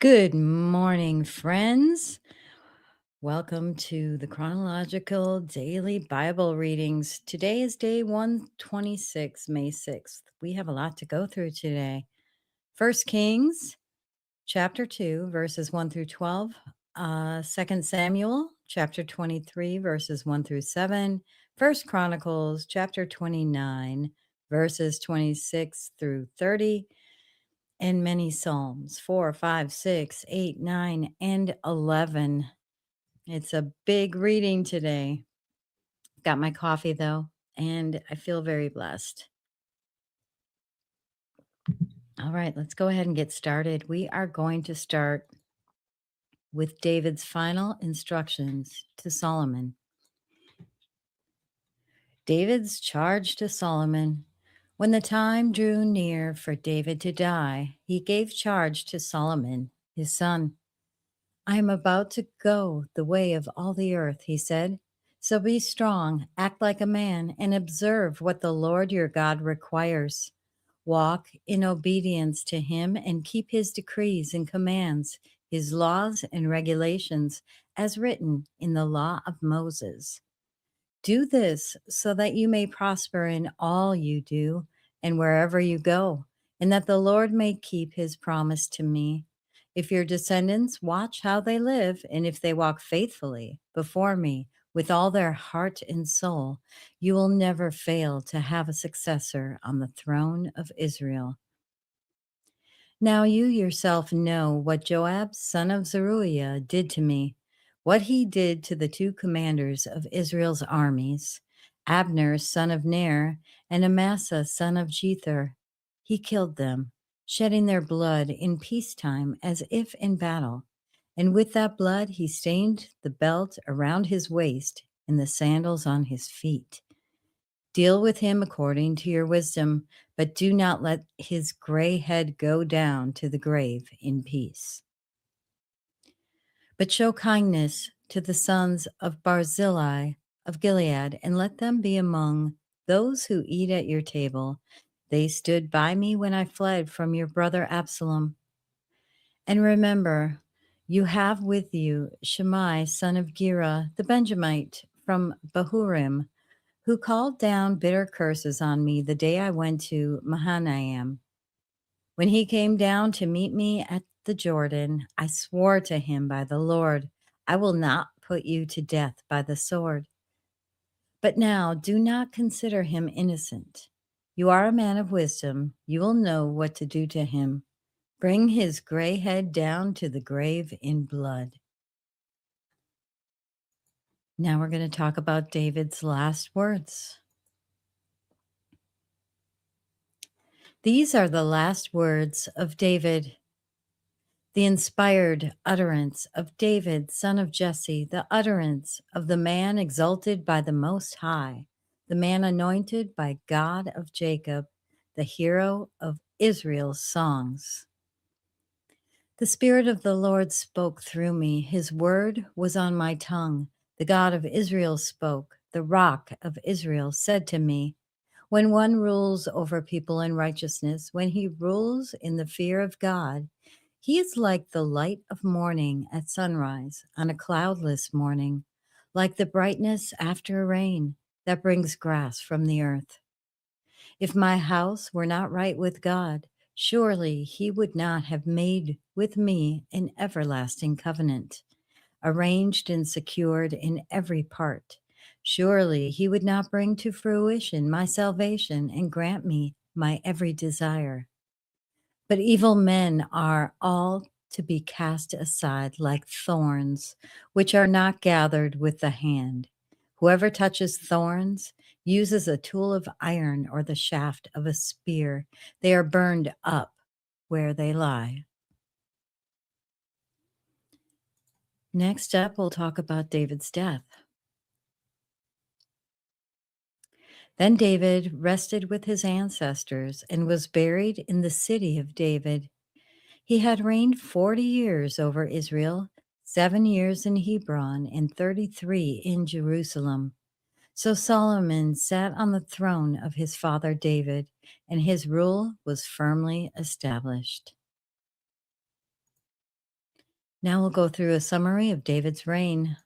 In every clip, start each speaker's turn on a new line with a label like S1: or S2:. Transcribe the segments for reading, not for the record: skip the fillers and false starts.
S1: Good morning, friends. Welcome to the Chronological Daily Bible Readings. Today is day 126, May 6th. We have a lot to go through today. First Kings, chapter 2, verses 1 through 12. 2 Samuel, chapter 23, verses 1 through 7. First Chronicles, chapter 29, verses 26 through 30. And many Psalms 4, 5, 6, 8, 9, and 11. It's a big reading today. Got my coffee though, and I feel very blessed. All right, let's go ahead and get started. We are going to start with David's final instructions to Solomon. David's charge to Solomon. When the time drew near for David to die, he gave charge to Solomon, his son. I am about to go the way of all the earth, he said. So be strong, act like a man, and observe what the Lord your God requires. Walk in obedience to him and keep his decrees and commands, his laws and regulations, as written in the law of Moses. Do this so that you may prosper in all you do and wherever you go, and that the Lord may keep his promise to me. If your descendants watch how they live, and if they walk faithfully before me with all their heart and soul, you will never fail to have a successor on the throne of Israel. Now you yourself know what Joab, son of Zeruiah, did to me, what he did to the two commanders of Israel's armies, Abner, son of Ner, and Amasa, son of Jether. He killed them, shedding their blood in peacetime as if in battle. And with that blood he stained the belt around his waist and the sandals on his feet. Deal with him according to your wisdom, but do not let his gray head go down to the grave in peace. But show kindness to the sons of Barzillai of Gilead, and let them be among those who eat at your table. They stood by me when I fled from your brother Absalom. And remember, you have with you Shimei, son of Gera, the Benjamite from Bahurim, who called down bitter curses on me the day I went to Mahanaim. When he came down to meet me at the Jordan, I swore to him by the Lord, I will not put you to death by the sword. But now do not consider him innocent. You are a man of wisdom. You will know what to do to him. Bring his gray head down to the grave in blood. Now we're going to talk about David's last words. These are the last words of David, the inspired utterance of David, son of Jesse, the utterance of the man exalted by the Most High, the man anointed by God of Jacob, the hero of Israel's songs. The Spirit of the Lord spoke through me. His word was on my tongue. The God of Israel spoke. The rock of Israel said to me, when one rules over people in righteousness, when he rules in the fear of God, he is like the light of morning at sunrise on a cloudless morning, like the brightness after rain that brings grass from the earth. If my house were not right with God, surely he would not have made with me an everlasting covenant, arranged and secured in every part. Surely he would not bring to fruition my salvation and grant me my every desire. But evil men are all to be cast aside like thorns, which are not gathered with the hand. Whoever touches thorns uses a tool of iron or the shaft of a spear. They are burned up where they lie. Next up, we'll talk about David's death. Then David rested with his ancestors and was buried in the city of David. He had reigned 40 years over Israel, 7 years in Hebron, and 33 in Jerusalem. So Solomon sat on the throne of his father David, and his rule was firmly established. Now we'll go through a summary of David's reign.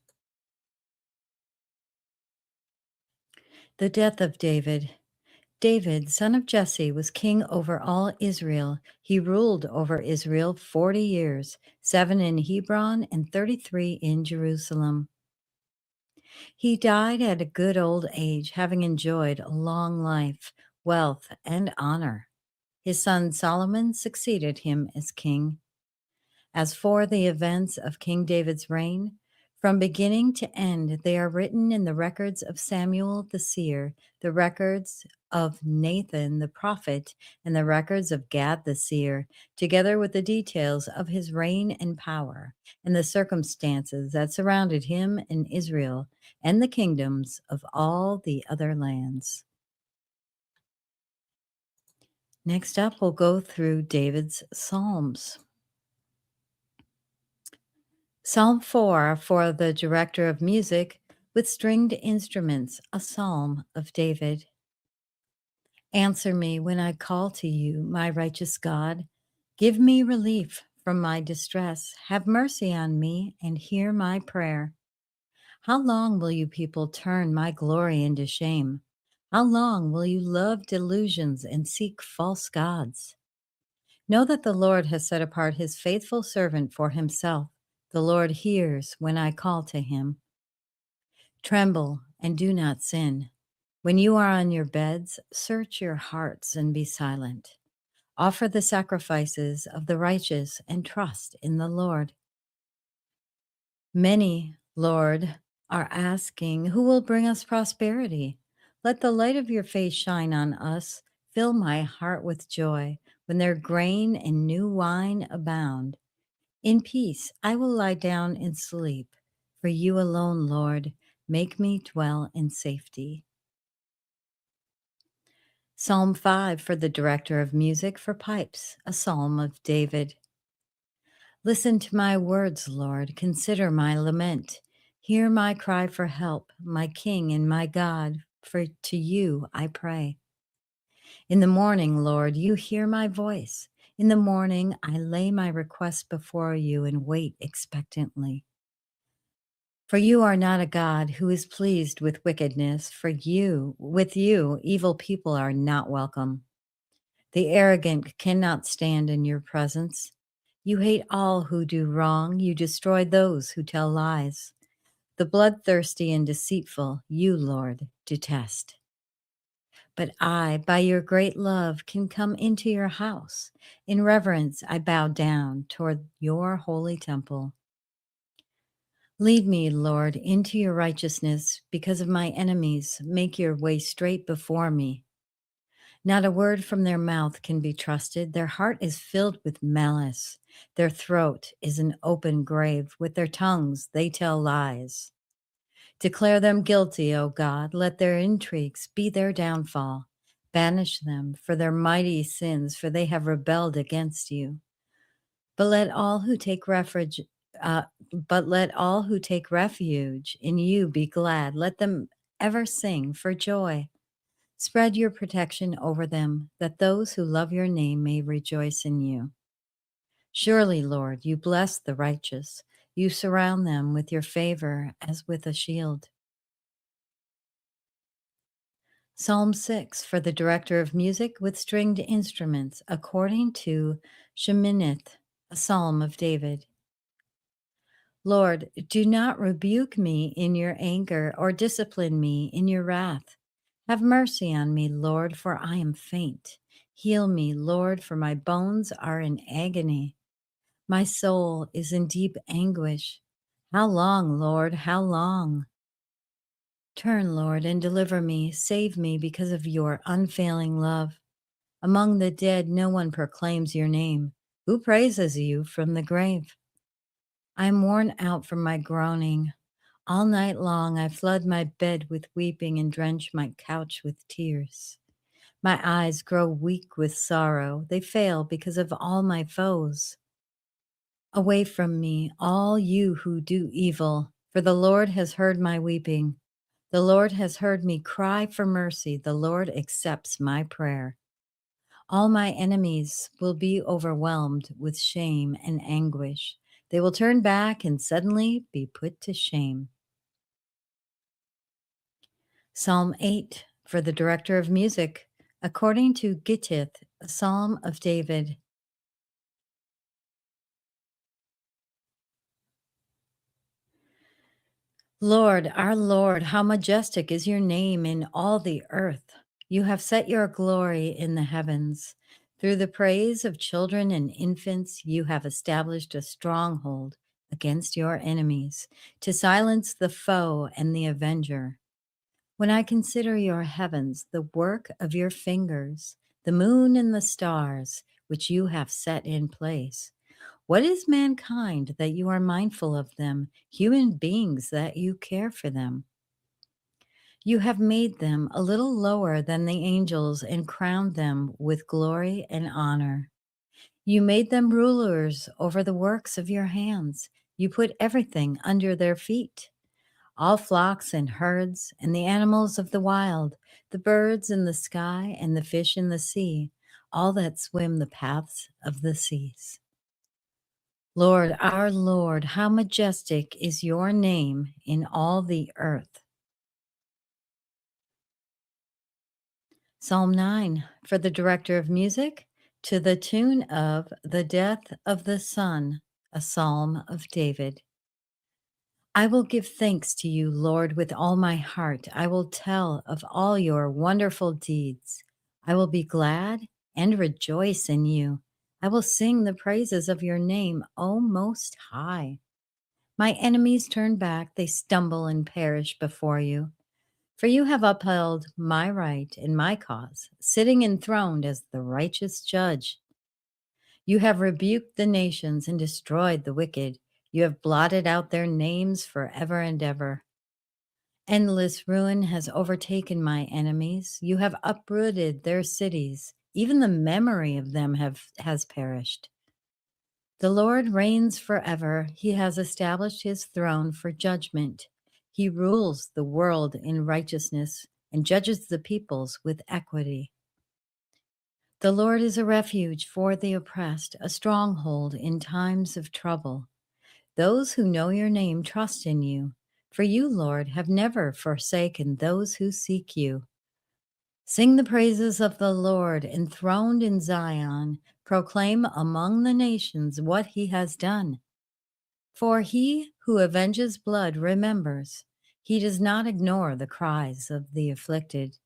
S1: The death of David. David, son of Jesse, was king over all Israel. He ruled over Israel 40 years, 7 in Hebron and 33 in Jerusalem. He died at a good old age, having enjoyed a long life, wealth, and honor. His son Solomon succeeded him as king. As for the events of King David's reign, from beginning to end, they are written in the records of Samuel the seer, the records of Nathan the prophet, and the records of Gad the seer, together with the details of his reign and power, and the circumstances that surrounded him in Israel and the kingdoms of all the other lands. Next up, we'll go through David's Psalms. Psalm 4 for the director of music with stringed instruments, a psalm of David. Answer me when I call to you, my righteous God. Give me relief from my distress. Have mercy on me and hear my prayer. How long will you people turn my glory into shame? How long will you love delusions and seek false gods? Know that the Lord has set apart his faithful servant for himself. The Lord hears when I call to him. Tremble and do not sin. When you are on your beds, search your hearts and be silent. Offer the sacrifices of the righteous and trust in the Lord. Many, Lord, are asking, who will bring us prosperity? Let the light of your face shine on us. Fill my heart with joy when their grain and new wine abound. In peace I will lie down and sleep. For you alone, Lord, make me dwell in safety. Psalm 5 for the director of music for pipes, a psalm of David. Listen to my words, Lord. Consider my lament. Hear my cry for help, my King and my God, for to you I pray. In the morning, Lord, you hear my voice. In the morning, I lay my request before you and wait expectantly. For you are not a God who is pleased with wickedness. With you, evil people are not welcome. The arrogant cannot stand in your presence. You hate all who do wrong. You destroy those who tell lies. The bloodthirsty and deceitful, you, Lord, detest. But I, by your great love, can come into your house. In reverence, I bow down toward your holy temple. Lead me, Lord, into your righteousness because of my enemies. Make your way straight before me. Not a word from their mouth can be trusted. Their heart is filled with malice. Their throat is an open grave. With their tongues, they tell lies. Declare them guilty, O God. Let their intrigues be their downfall. Banish them for their mighty sins, for they have rebelled against you. But let all who take refuge, uh, but let all who take refuge in you be glad. Let them ever sing for joy. Spread your protection over them, that those who love your name may rejoice in you. Surely, Lord, you bless the righteous. You surround them with your favor as with a shield. Psalm 6 for the director of music with stringed instruments, according to Sheminith, a psalm of David. Lord, do not rebuke me in your anger or discipline me in your wrath. Have mercy on me, Lord, for I am faint. Heal me, Lord, for my bones are in agony. My soul is in deep anguish. How long, Lord, how long? Turn, Lord, and deliver me. Save me because of your unfailing love. Among the dead, no one proclaims your name. Who praises you from the grave? I am worn out from my groaning. All night long I flood my bed with weeping and drench my couch with tears. My eyes grow weak with sorrow. They fail because of all my foes. Away from me, all you who do evil, for the Lord has heard my weeping. The Lord has heard me cry for mercy. The Lord accepts my prayer. All my enemies will be overwhelmed with shame and anguish. They will turn back and suddenly be put to shame. Psalm 8 for the director of music, according to Gittith, a psalm of David. Lord, our Lord, how majestic is your name in all the earth. You have set your glory in the heavens. Through the praise of children and infants, you have established a stronghold against your enemies to silence the foe and the avenger. When I consider your heavens, the work of your fingers, the moon and the stars, which you have set in place, what is mankind that you are mindful of them, human beings that you care for them? You have made them a little lower than the angels and crowned them with glory and honor. You made them rulers over the works of your hands. You put everything under their feet, all flocks and herds, and the animals of the wild, the birds in the sky, and the fish in the sea, all that swim the paths of the seas. Lord, our Lord, how majestic is your name in all the earth. Psalm 9 for the director of music, to the tune of The Death of the Son, a psalm of David. I will give thanks to you, Lord, with all my heart. I will tell of all your wonderful deeds. I will be glad and rejoice in you. I will sing the praises of your name, O Most High. My enemies turn back, they stumble and perish before you. For you have upheld my right and my cause, sitting enthroned as the righteous judge. You have rebuked the nations and destroyed the wicked. You have blotted out their names forever and ever. Endless ruin has overtaken my enemies. You have uprooted their cities. Even the memory of them has perished. The Lord reigns forever. He has established his throne for judgment. He rules the world in righteousness and judges the peoples with equity. The Lord is a refuge for the oppressed, a stronghold in times of trouble. Those who know your name trust in you, for you, Lord, have never forsaken those who seek you. Sing the praises of the Lord enthroned in Zion. Proclaim among the nations what he has done. For he who avenges blood remembers. He does not ignore the cries of the afflicted.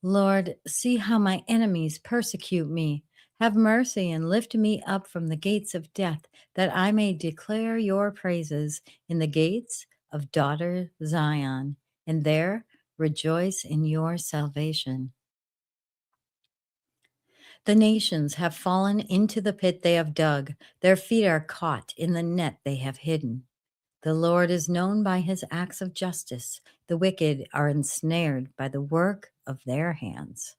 S1: Lord, see how my enemies persecute me. Have mercy and lift me up from the gates of death, that I may declare your praises in the gates of daughter Zion, and there rejoice in your salvation. The nations have fallen into the pit they have dug. Their feet are caught in the net they have hidden. The Lord is known by his acts of justice. The wicked are ensnared by the work of their hands.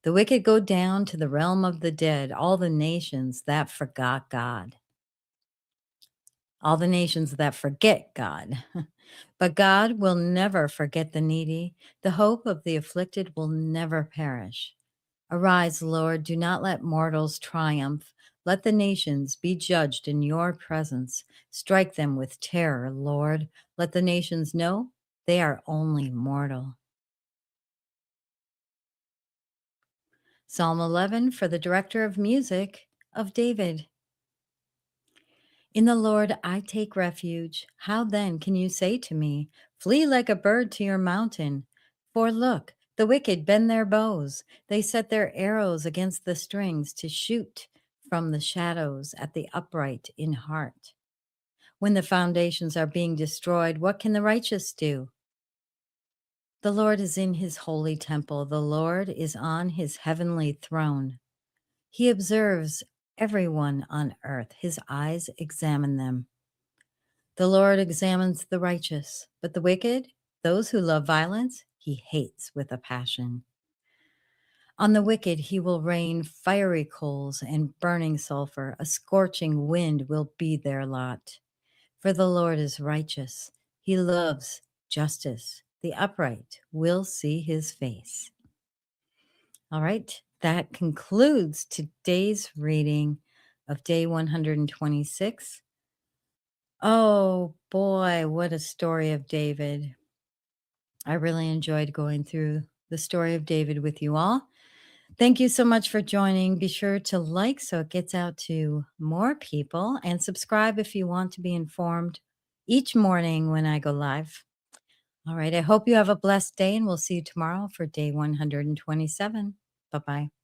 S1: The wicked go down to the realm of the dead, all the nations that forgot God, all the nations that forget God. But God will never forget the needy. The hope of the afflicted will never perish. Arise, Lord, do not let mortals triumph. Let the nations be judged in your presence. Strike them with terror, Lord. Let the nations know they are only mortal. Psalm 11 for the director of music of David. In the Lord I take refuge. How then can you say to me, flee like a bird to your mountain? For look, the wicked bend their bows. They set their arrows against the strings to shoot from the shadows at the upright in heart. When the foundations are being destroyed, what can the righteous do? The Lord is in his holy temple. The Lord is on his heavenly throne. He observes everyone on earth. His eyes examine them. The Lord examines the righteous, but the wicked, those who love violence, he hates with a passion. On the wicked, he will rain fiery coals and burning sulfur. A scorching wind will be their lot. For the Lord is righteous. He loves justice. The upright will see his face. All right, that concludes today's reading of day 126 Oh boy, what a story of David. I really enjoyed going through the story of David with you all. Thank you so much for joining. Be sure to like so it gets out to more people and subscribe if you want to be informed each morning when I go live. All right. I hope you have a blessed day and we'll see you tomorrow for day 127. Bye bye.